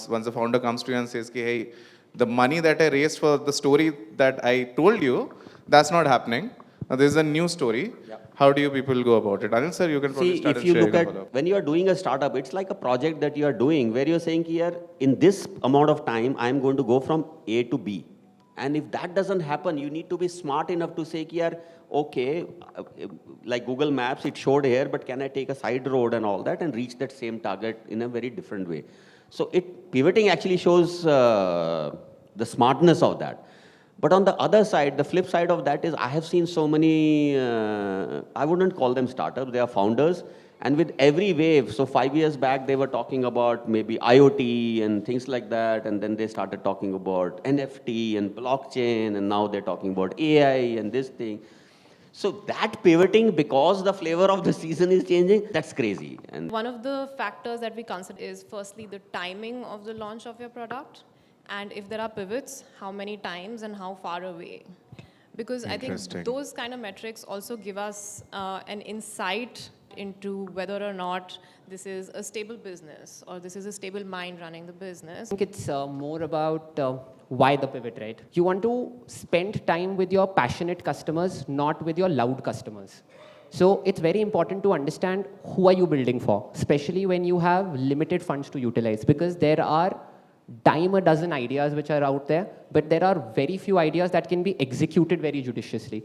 once the founder comes to you and says, hey, the money that I raised for the story that I told you, that's not happening. Now, this is a new story. Yeah. How do you people go about it? Anil sir, you can probably See, start if and you share look your at follow-up. when you are doing a startup, it's like a project that you are doing where you're saying here, in this amount of time, I'm going to go from A to B. And if that doesn't happen, you need to be smart enough to say here, okay, like Google Maps, it showed here, but can I take a side road and all that and reach that same target in a very different way? So pivoting actually shows the smartness of that. But on the other side, the flip side of that is I have seen so many, I wouldn't call them startups, they are founders. And with every wave, so 5 years back, they were talking about maybe IoT and things like that. And then they started talking about NFT and blockchain. And now they're talking about AI and this thing. So that pivoting because the flavor of the season is changing, that's crazy. And one of the factors that we consider is firstly the timing of the launch of your product. And if there are pivots, how many times and how far away? Because I think those kind of metrics also give us an insight into whether or not this is a stable business or this is a stable mind running the business. I think it's more about why the pivot, right? You want to spend time with your passionate customers, not with your loud customers. So it's very important to understand who are you building for, especially when you have limited funds to utilize, because there are dime a dozen ideas which are out there, but there are very few ideas that can be executed very judiciously.